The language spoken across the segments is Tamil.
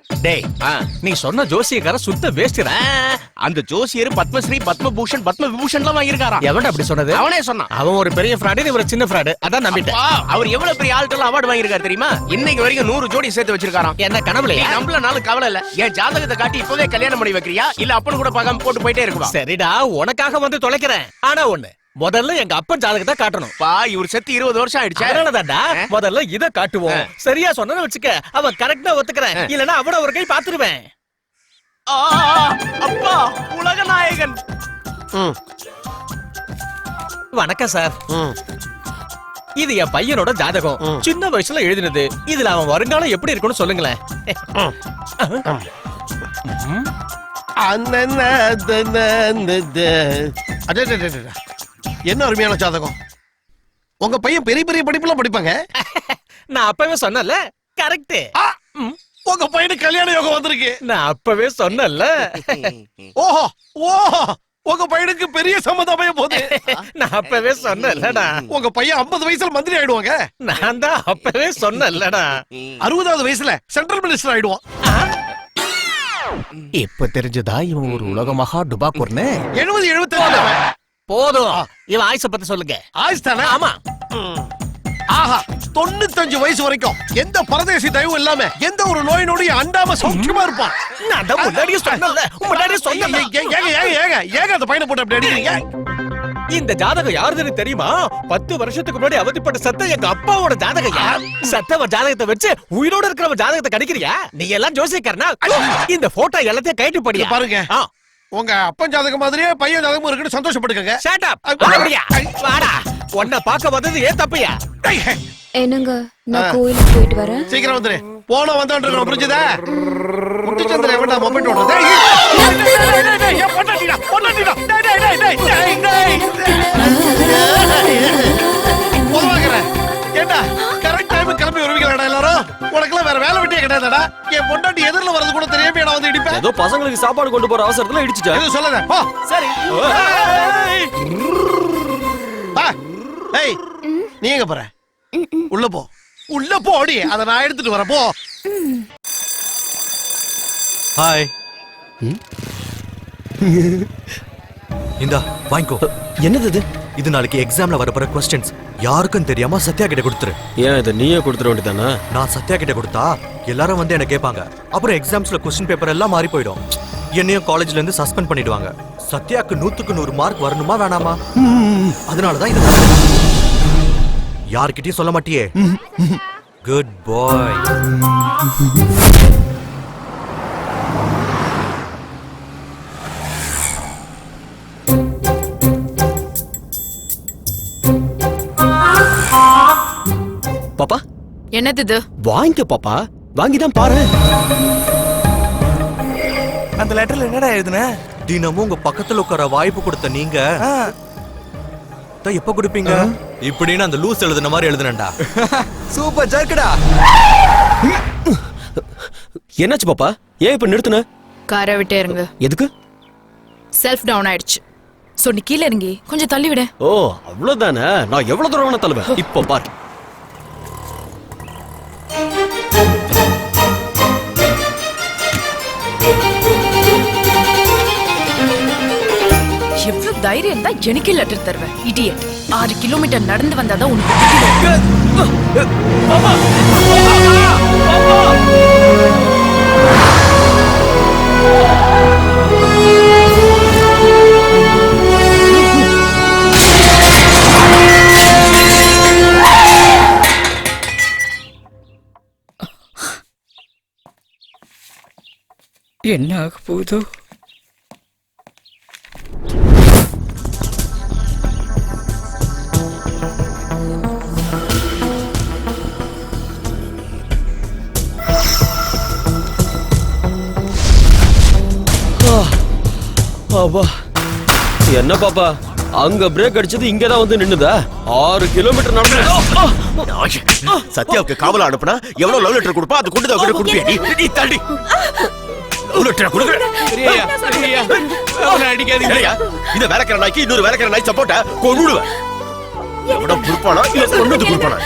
டேய் நீ சொன்ன ஜோசியக்கார சுத்த வேஸ்ட்ரா. அந்த ஜோசியர் பத்மஸ்ரீ பத்மபூஷன் பத்ம விபூஷன்லாம் வாங்கியிருக்காராம். எவன்டா அப்படி சொன்னது? அவனே சொன்னான். அவன் ஒரு பெரிய ஃப்ராடு, நீ ஒரு சின்ன ஃப்ராடு. அதான் நம்பிட்டேன். அவர் எவ்வளவு பெரிய ஆள்கிட்ட அவார்டு வாங்கியிருக்காரு தெரியுமா? இன்னைக்கு வரைக்கும் 100 ஜோடி சேர்த்து வச்சிருக்காராம். என்ன கனவுல? நம்மளனால கவலை இல்ல. என் ஜாதகத்தை காட்டி இப்பவே கல்யாணம் பண்ணி வைக்கிறியா இல்ல அப்பன்னு கூட பார்க்காம போட்டு போயிட்டே இருக்குவா? சரிடா, உனக்காக வந்து தொலைக்கிறேன். ஆனா ஒண்ணு, முதல்ல எங்க அப்பன் ஜாதகத்தை காட்டணும். இவர் செத்து 20 வருஷம் ஆயிடுச்சு. அதனாலதான்டா முதல்ல இத காட்டுவோம். சரியா சொன்னு வச்சுக்க, அவன் கரெக்டா ஒத்துக்கிறேன். இல்லனா அவன ஒரு கை பாத்துருவேன். அப்பா உலக நாயகன். வணக்கம் சார். இது என் பையனோட ஜாதகம். சின்ன வயசுல எழுதினது. இதுல அவன் வருங்காலம் எப்படி இருக்குன்னு சொல்லுங்களேன். என்ன அருமையான ஜாதகம். உங்க பையன் பெரிய பெரிய படிப்புலாம் படிப்பாங்க. நான் அப்பவே சொன்னல. கரெக்ட். உங்க பையனுக்கு கல்யாண யோகம் வந்திருக்கு. நான் அப்பவே சொன்னல. ஓஹோ ஓஹோ, உங்க பையனுக்கு பெரிய சம்மதம் அமைய போகுது. நான் அப்பவே சொன்னலடா. உங்க பையன் 50 வயசுல மந்திரி ஆயிடுவாங்க. நான் தான் அப்பவே சொன்னலடா. 60வது வயசுல சென்ட்ரல் மினிஸ்டர் ஆயிடுவான். இப்ப தெரிஞ்சதா இவன் ஒரு உலக மகா டுபாக்கூர்னு? 70 75 போதும். இவன் ஆயுச பத்தி சொல்லுங்க. ஆயுஷ் தானே? ஆமா. ஆஹா, 95 வயசு வரைக்கும் எந்த பரதேசி தயவும் இல்லாம எந்த ஒரு நோய் நொடி அண்டாம சௌக்கியமா இருப்பான். நான் தான் முன்னாடியே சொன்னல. முன்னாடியே சொன்னல. ஏங்க அந்த பையனை போட்டு அப்படி அடிக்கிறீங்க? இந்த ஜாதகம் யாருதுன்னு தெரியுமா? 10 வருஷத்துக்கு முன்னாடி அவதிப்பட்ட சத்த எங்க அப்பாவோட ஜாதகம். சத்தவ ஜாதகத்தை வச்சு உயிரோட இருக்கிறவன் ஜாதகத்தை கடிக்கிறியா? நீ எல்லாம் ஜோசியக்காரனா? இந்த போட்டோ எல்லாத்தையும் கைட்டு படியா பாருங்க. உங்க அப்பன் ஜாதகம் மாதிரியே பையன் ஜாதகமும் இருக்குன்னு சந்தோஷப்பட்டுக்கங்க. Shut up. வாடா. உன்னை பார்க்க வந்தது ஏன் தப்பையா? என்னங்க, நான் கோயிலுக்கு போயிட்டு வரேன். சீக்கிரம் வந்துரு. போன வந்தான்றத புரிஞ்சுதா? முத்துச்சந்திர எவன்டா மொபைல் ஓடுறது? ஏய் பொண்டாட்டிடா பொண்டாட்டிடா. டேய் போவாங்கற. ஏண்டா கரெக்ட் டைம் கிளம்பி வருவீங்களாடா எல்லாரும்? உனக்குலாம் வேற வேலை வெட்டியே கிடையாதுடா. என் பொண்டாட்டி எதிரில வரது கூட தெரியாம நான் வந்து இடிப்பேன். ஏதோ பசங்களுக்கு சாப்பாடு கொண்டு போற அவசரத்துல இடிச்சிட்டேன். எது சொல்லாத. போ. சரி. ஏய் நீ எங்க போற? உள்ள போ. உள்ள போடி. அத நான் எடுத்துட்டு வரேன். போ. ஹாய். இந்தா வாங்கிக்கோ. என்னது இது? இது நாளைக்கு எக்ஸாம்ல வரப்போற क्वेश्चंस. யாருக்கும் தெரியாம சத்யா கிட்ட கொடுத்துரு. ஏன் இத நீயே கொடுத்துற வேண்டியதானே? நான் சத்யா கிட்ட கொடுத்தா எல்லாரும் வந்து என்ன கேட்பாங்க. அப்புறம் எக்ஸாம்ஸ்ல क्वेश्चन பேப்பர் எல்லாம் மாறி போய்டும். என்னையும் காலேஜ்ல இருந்து சஸ்பெண்ட் பண்ணிடுவாங்க. சத்யாக்கு 100க்கு 100 மார்க் வரணுமா வேணாமா? அதனால தான் இது. யார்கிட்டயும் சொல்ல மாட்டியே? குட் பாய். பாப்பா என்னது இது? வாங்கிக்க பாப்பா. வாங்கிதான் பாரு. அந்த லெட்டர்ல என்னடா எழுதுன? தினமும் உங்க பக்கத்துல உட்கார வாய்ப்பு கொடுத்த நீங்க எப்ப கொடுப்பீங்க இப்படின்னு அந்த லூஸ் எழுதுன மாதிரி எழுதுனடா. சூப்பர் ஜர்க்கடா. என்னாச்சு பாப்பா? ஏன் இப்ப நிறுத்துன? காரை விட்டே இருங்க. எதுக்கு? செல்ஃப் டவுன் ஆயிடுச்சு. சோ நீ கீழ இறங்கி கொஞ்சம் தள்ளி விடு. ஓ அவ்வளவுதானே. நான் எவ்வளவு தூரம் வேணா தள்ளுவேன். இப்போ பாரு. எவ்வளவு தைரியம் தான் எனக்கே லெட்டர் தருவேன். இடியட். 6 கிலோமீட்டர் நடந்து வந்தாதான் உனக்கு. என்ன ஆக போகுதோ? என்ன பாப்பா, அங்க பிரேக் அடிச்சது இங்கதான் வந்து நின்னுதா? 6 கிலோமீட்டர் நடந்து. சத்யாவுக்கு காவல அனுப்புனா எவ்வளவு லவ் லெட்டர் கொடுப்பா? அது கொண்டு தான் கொடுப்பியா? நீ தள்ளி லவ் லெட்டர் கொடுங்க. அடிக்காதீங்க. இந்த வேலைக்கார நாய்க்கு இன்னொரு வேலைக்கார நாய் சப்போர்ட்டா கொன்னுடுவேன். எவ்வளோ குடுப்பானா இல்ல கொன்னது குடுப்பானா?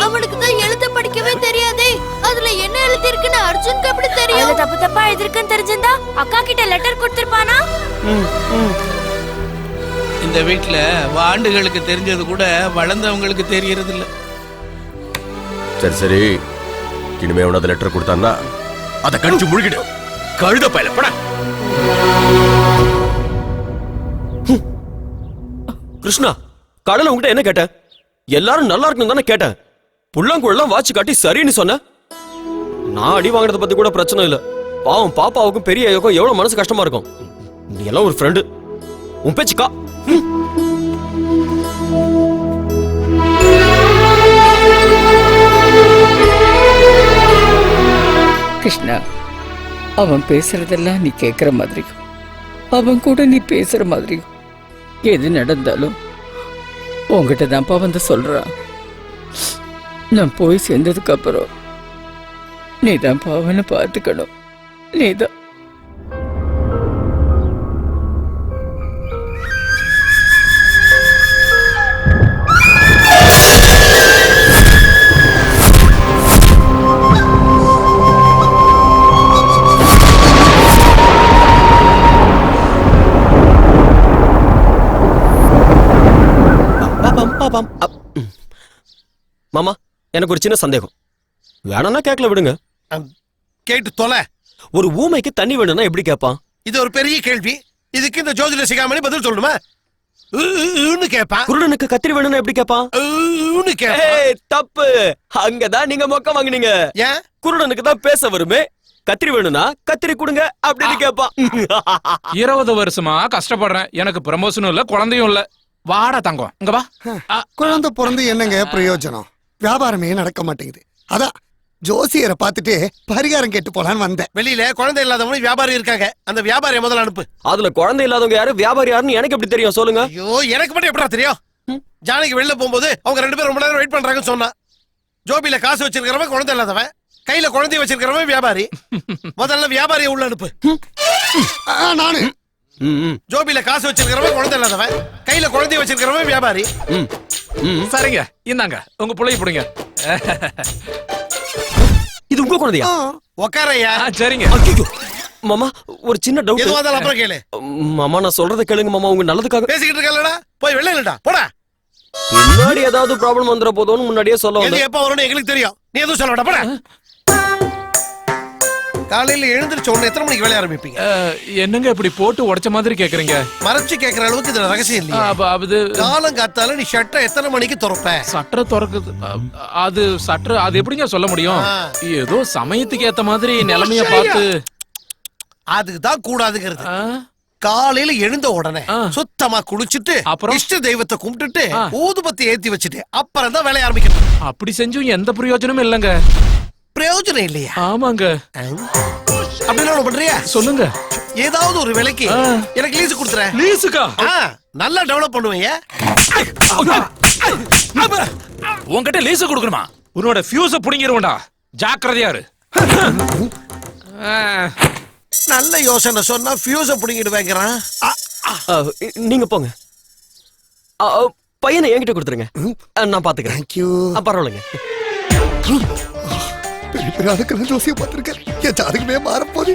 அவனுக்கு தான் எழுத படிக்கவே தெரியாதே. அதுல அர்ஜுனுக்கு எப்படி தெரியும்? அது தப்பு தப்பா எழுதிருக்குன்னு தெரிஞ்சிருந்தா அக்கா கிட்ட லெட்டர் கொடுத்திருப்பானா? இந்த வீட்ல வாண்டுகளுக்கு தெரிஞ்சது கூட வளர்ந்தவங்களுக்கு தெரியறது இல்ல. சரி சரி, இனிமே உனது லெட்டர் கொடுத்தான்னா அதை கடிச்சு முழுகிடு. கழுத பயல பட. கிருஷ்ணா, கடல உங்ககிட்ட என்ன கேட்டேன்? எல்லாரும் நல்லா இருக்கணும் தானே கேட்டேன். புள்ளங்குழலாம் வாட்சி காட்டி சரின்னு சொன்ன. நான் அடி வாங்குறத பத்தி கூட பிரச்சனை இல்ல. பாவம் பாப்பாவுக்கும் பெரிய ஐயோக்கும் எவ்வளவு மனசு கஷ்டமா இருக்கும். நீ எல்லாம் ஒரு ஃப்ரெண்டு. உன் பேச்சுக்கா. கிருஷ்ணா, அவன் பேசுறதெல்லாம் நீ கேட்குற மாதிரியும் அவன் கூட நீ பேசுற மாதிரியும் எது நடந்தாலும் உங்ககிட்ட தான்ப்பா வந்து சொல்றான். நான் போய் சேர்ந்ததுக்கு அப்புறம் நீ தான்ப்பா அவனை பார்த்துக்கணும். நீதான். மாமா, எனக்கு ஒரு சின்ன சந்தேகம். வேணாம்னா கேட்கல விடுங்க. கேட்டு தொலை. ஒரு ஊமைக்கு தண்ணி வேணும்னா எப்படி கேட்பான்? இது ஒரு பெரிய கேள்வி. இதுக்கு இந்த ஜோதிட சிகாமணி பதில் சொல்லணுமா? கேட்பான். குருடனுக்கு கத்திரி வேணும்னா எப்படி கேட்பான்? ஏய், தப்பு. அங்கதான் நீங்க மொக்க வாங்குனீங்க. ஏன்? குருடனுக்கு தான் பேச வருமே. கத்திரி வேணும்னா கத்திரி கொடுங்க அப்படின்னு கேட்பான். 20 வருஷமா கஷ்டப்படுறேன். எனக்கு ப்ரமோஷனும் இல்ல, குழந்தையும் இல்ல. வாடா தங்கம், இங்க வா. குழந்தை பிறந்து என்னங்க பிரயோஜனம்? வியாபாரமே நடக்க மாட்டேங்குது. அதான் ஜோசியரை பார்த்துட்டு பரிகாரம் கேட்டு போலான்னு வந்தேன். வெளியில குழந்தை இல்லாதவங்க வியாபாரி இருக்காங்க. அந்த வியாபாரியை முதல்ல அனுப்பு. அதுல குழந்தை இல்லாதவங்க யாரு, வியாபாரி யாருன்னு எனக்கு எப்படி தெரியும் சொல்லுங்க? ஐயோ, எனக்கு மட்டும் எப்படா தெரியும்? ஜானகி வெளில போகும்போது அவங்க 2 பேரும் ரொம்ப நேரம் வெயிட் பண்றாங்கன்னு சொன்னா. ஜோபில காசு வச்சிருக்கிறவன் குழந்தை இல்லாதவன், கையில குழந்தைய வச்சிருக்கிறவன் வியாபாரி. முதல்ல வியாபாரியை உள்ள அனுப்பு. நானு ஜோபில காசு வச்சிருக்கிறவன் குழந்தை இல்லாதவன், கையில குழந்தைய வச்சிருக்கிறவன் வியாபாரி. சரிங்க, இந்தாங்க உங்க புள்ளைய புடிங்க. இது உங்க குழந்தையா? உக்காரையா. சரிங்க. மாமா, ஒரு சின்ன டவுட். எதுவா இருந்தாலும் அப்புறம் கேளு. மாமா, நான் சொல்றத கேளுங்க மாமா, உங்க நல்லதுக்காக. பேசிக்கிட்டு இருக்கலடா, போய் வெளில இல்லடா, போடா. முன்னாடி ஏதாவது ப்ராப்ளம் வந்துற போதும்னு முன்னாடியே சொல்ல எது எப்ப வரும்னு எங்களுக்கு தெரியும். நீ எதுவும் சொல்ல வேண்டாம், போடா. காலையில எழுந்திருச்ச உடனே எத்தனை மணிக்கு வேலைய ஆரம்பிப்பீங்க? என்னங்க இப்படி போட்டு உடைச்ச மாதிரி கேக்குறீங்க? மறைச்சு கேக்குற அளவுக்கு இதுல ரகசியம் இல்லையா? அது காலம் காத்தால நீ ஷட்டை எத்தனை மணிக்கு திறப்ப? சட்டை திறக்குது. அது சட்டை அது எப்படிங்க சொல்ல முடியும்? ஏதோ சமயத்துக்கு ஏத்த மாதிரி நிலைமைய பார்த்து. அதுக்குதான் கூடாதுங்கிறது. காலையில எழுந்த உடனே சுத்தமா குளிச்சுட்டு அப்புறம் இஷ்ட தெய்வத்தை கும்பிட்டுட்டு ஊதுபத்தி ஏத்தி வச்சுட்டு அப்புறம் தான் வேலைய ஆரம்பிக்கணும். அப்படி செஞ்சும் எந்த பிரயோஜனமும் இல்லங்க. பிரயோஜனம் இல்லையா? ஆமாங்க. அப்படின்னா பண்றியா? சொல்லுங்க. ஏதாவது ஒரு விலைக்கு எனக்கு லீஸ் கொடுத்துற. லீஸுக்கா? நல்லா டெவலப் பண்ணுவீங்க. உன்கிட்ட லீஸ் கொடுக்கணுமா? உன்னோட ஃபியூஸ புடிங்கிருவண்டா, ஜாக்கிரதையா இரு. நல்ல யோசனை சொன்னா ஃபியூஸ புடிங்கிட்டு வைக்கிறான். நீங்க போங்க, பையனை என்கிட்ட கொடுத்துருங்க, நான் பாத்துக்கிறேன். பரவாயில்லைங்க. பெரிய பெரிய அதுக்கு ஜோசியை பார்த்திருக்கேன். என் ஜாதகமே மாறப்போது.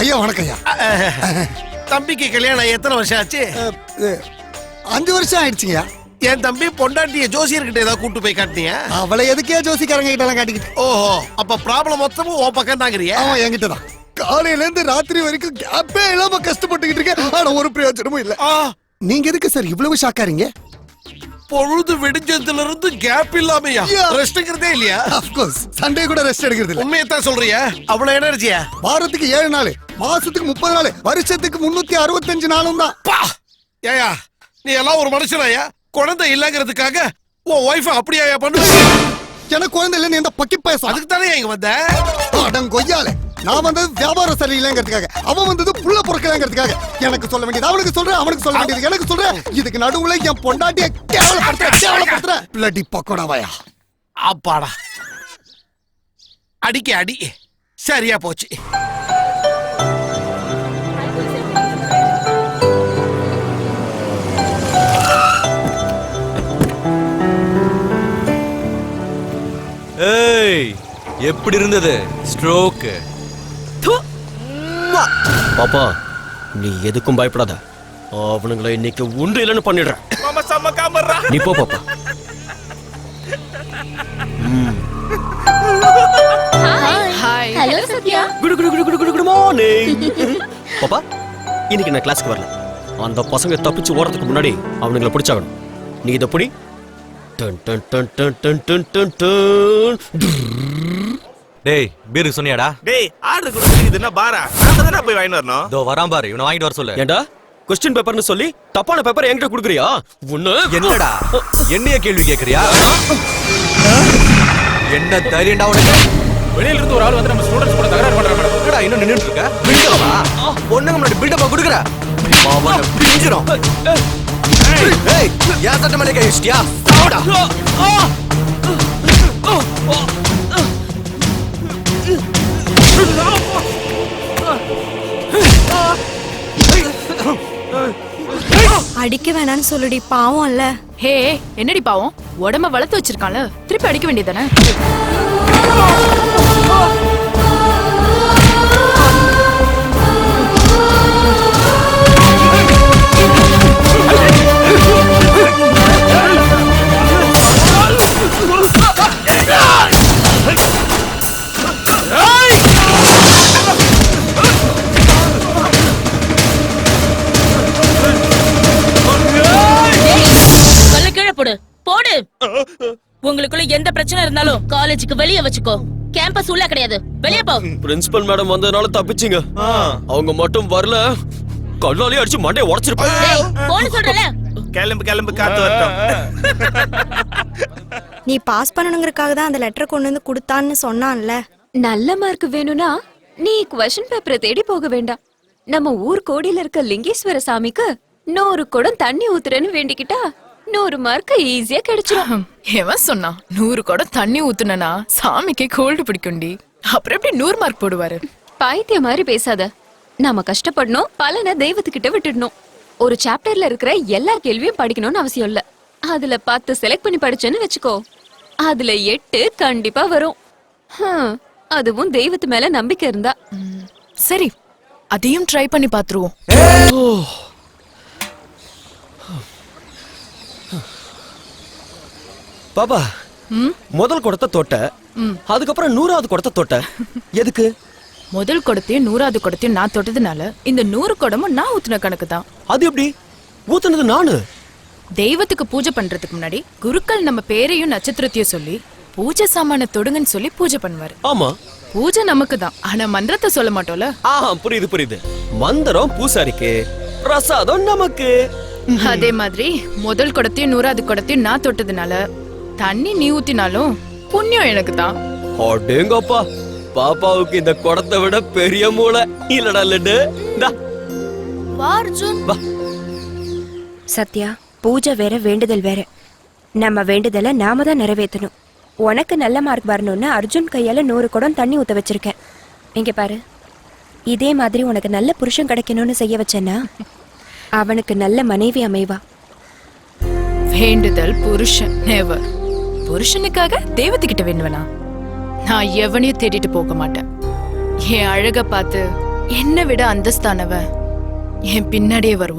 ஐயா வணக்கம் ஐயா. தம்பிக்கு கல்யாணம் எத்தனை வருஷம் ஆச்சு? 5 வருஷம் ஆயிடுச்சுங்க. என் தம்பி பொண்டாட்டிய ஜோசியர்கிட்ட ஏதாவது கூட்டு போய் காட்டினிய? அவளை எதுக்கே ஜோசிக்காரங்க கிட்ட எல்லாம் காட்டிக்கிட்டு. ஓஹோ, அப்ப ப்ராப்ளம் மொத்தமும் உன் பக்கம் தாங்கறியா? அவன் என்கிட்ட தான். காலையில இருந்து ராத்திரி வரைக்கும் கேப்பே இல்லாம கஷ்டப்பட்டுக்கிட்டு இருக்கேன். ஆனா ஒரு பிரயோஜனமும் இல்ல. நீங்க எதுக்கு சார் இவ்வளவு ஷாக்காரீங்க? பொழுது விடிஞ்சதுல இருந்து கேப் இல்லாமையா? ரெஸ்ட்ங்கிறதே இல்லையா? ஆஃப் கோர்ஸ், சண்டே கூட ரெஸ்ட் எடுக்கிறது இல்ல. உண்மையை தான் சொல்றியா? அவ்வளவு எனர்ஜியா? வாரத்துக்கு 7 நாள், மாசத்துக்கு 30 நாள், வருஷத்துக்கு 365 நாளும் தான். ஏயா, நீ எல்லாம் ஒரு மனுஷனாயா? குழந்தை இல்லங்கிறதுக்காக உன் ஒய்ஃப் அப்படியா பண்ணுவ? எனக்கு குழந்தை இல்ல, நீ எந்த பக்கி பேச? அதுக்கு தானே இங்க வந்த. அடங்கொய்யால, நான் வந்தது வியாபாரம் சரியில்லைங்கிறதுக்காக, அவன் வந்தது புள்ள பொறுக்கலங்கிறதுக்காக. எனக்கு சொல்ல வேண்டியது அவனுக்கு சொல்றேன், அவனுக்கு சொல்ல வேண்டியது எனக்கு சொல்றேன். இதுக்கு நடுவுல என் பொண்டாட்டிய கேவலப்படுத்துற பிளடி பக்கோடாவாயா. அப்பாடா, அடிக்க அடி சரியா போச்சு. ஏய், எப்படி இருந்தது ஸ்ட்ரோக்? பாப்பா நீ எதுக்கும் பயப்படாத, அவனுங்களை இன்னைக்கு ஒன்று இல்லைன்னு பண்ணிடுறேன். நீ போ பாப்பா. ஹாய். ஹலோ சத்யா. குடு மார்னிங். பாப்பா இன்னைக்கு நான் கிளாஸ்க்கு வரல. அந்த பசங்க தப்பிச்சு ஓடுறதுக்கு முன்னாடி அவனுங்களை பிடிச்சாகணும். நீ இதை பிடி. Done done done done done done done done. டேய் பீருக்கு சொன்னியாடா? டேய் ஆர்டர் கொடுத்து என்ன பாரா, நாம தான போய் வாங்கிட்டு வரணும். இதோ வரான் பாரு, இவனை வாங்கிட்டு வர சொல்லு. ஏண்டா கொஸ்டின் பேப்பர்னு சொல்லி தப்பான பேப்பர் என்கிட்ட குடுக்குறியா? உன்ன என்னடா என்னைய கேள்வி கேக்குறியா? என்ன தைரியம்டா உனக்கு? வெளியில இருந்து ஒரு ஆள் வந்து நம்ம ஸ்டூடண்ட்ஸ் கூட தகராறு பண்றாங்க மேடம். என்னடா இன்னும் நின்னுட்டு இருக்க? பில்டப்பா ஒண்ணுங்க முன்னாடி பில்டப்பா குடுக்குற. மாவன பிஞ்சிரும். ஏய் யா சட்ட மேலே கைஸ்டியா சாவுடா. அடிக்க வேணாம்னு சொல்லுடி, பாவம் இல்ல. ஹே என்னடி பாவம், உடம்ப வளர்த்து வச்சிருக்கான்ல, திருப்பி அடிக்க வேண்டியதானே? போடு. உங்களுக்குள்ள எந்த பிரச்சனை இருந்தாலும் காலேஜுக்கு வெளியே வச்சுக்கோ. கேம்பஸ் உள்ள கிடையாது, வெளியே போ. பிரின்சிபல் மேடம் வந்ததனால தப்பிச்சிங்க. அவங்க மட்டும் வரல, கல்லாலே அடிச்சு மண்டையை உடைச்சிருப்பாங்க. போன்னு சொல்றல. கிளம்பு காத்து வரட்டும். நீ பாஸ் பண்ணணுங்கிறதுக்காக தான் அந்த லெட்டர் கொண்டு வந்து கொடுத்தான்னு சொன்னான்ல. நல்ல மார்க் வேணும்னா நீ கொஸ்டின் பேப்பரை தேடி போக வேண்டாம். நம்ம ஊர் கோடியில இருக்க லிங்கேஸ்வர சாமிக்கு 100 குடம் தண்ணி ஊத்துறேன்னு வேண்டிக்கிட்டா 100 மார்க் ஈஸியா கிடைச்சிடும். எவன் சொன்னா 100 குடம் தண்ணி ஊத்துனா சாமிக்கு கோல்டு பிடிக்கும்டி? அப்புறம் எப்படி 100 மார்க் போடுவாரு? பைத்திய மாதிரி பேசாத. நாம கஷ்டப்படணும், பலனை தெய்வத்துக்கிட்ட விட்டுடணும். ஒரு சாப்டர்ல இருக்கிற எல்லா கேள்வியும் படிக்கணும்னு அவசியம் இல்ல. அதுல 10 செலக்ட் பண்ணி படிச்சேன்னு வெச்சுக்கோ, அதுல 8 கண்டிப்பா வரும். அதுவும் தெய்வத்து மேல நம்பிக்கை இருந்தா. சரி, அதையும் ட்ரை பண்ணி பாத்துருவோம். பாப்பா முதல் குடத்தை தொட்ட, அதுக்கப்புறம் 100வது குடத்தை தொட்ட. எதுக்கு? முதல் குடத்தையும் 100வது குடத்தையும் நான் தொட்டதுனால இந்த 100 குடமும் நான் ஊத்துன கணக்கு தான். அது எப்படி? ஊத்துனது நானு. தெய்வத்துக்கு பூஜை பண்றதுக்கு முன்னாடி குருக்கள் நம்ம பேரையும் நட்சத்திரத்தையும் சொல்லி பூஜை சாமான தொடுங்கன்னு சொல்லி பூஜை பண்ணுவாரு. ஆமா, பூஜை நமக்கு தான், ஆனா மந்திரத்தை சொல்ல மாட்டோம்ல. புரியுது. மந்திரம் பூசாரிக்கு, பிரசாதம் நமக்கு. அதே மாதிரி முதல் குடத்தையும் 100வது குடத்தையும் நான் தொட்டதுனால தண்ணி நீ ஊத்தினாலும் புண்ணியம் எனக்கு தான். அடேங்கப்பா, பாப்பாவுக்கு இந்த குடத்தை விட பெரிய மூளை இல்லடா லட்டு. சத்யா, பூஜை வேற வேண்டுதல் வேற. நம்ம வேண்டுதலை நாம தான் நிறைவேற்றணும். உனக்கு நல்ல மார்க் வரணும்னு அர்ஜுன் கையால 100 குடம் தண்ணி ஊத்த வச்சிருக்கேன். இங்க பாரு, இதே மாதிரி உனக்கு நல்ல புருஷன் கிடைக்கணும்னு செய்ய வச்சேன்னா அவனுக்கு நல்ல மனைவி அமைவா. வேண்டுதல் புருஷன் நெவர். புருஷனுக்காக தெய்வத்துக்கிட்ட வேண்டுவனா? நான் எவனையும் தேடிட்டு போக மாட்டேன். என் அழக பார்த்து என்னை விட அந்தஸ்தானவன் என் பின்னாடியே வருவான்.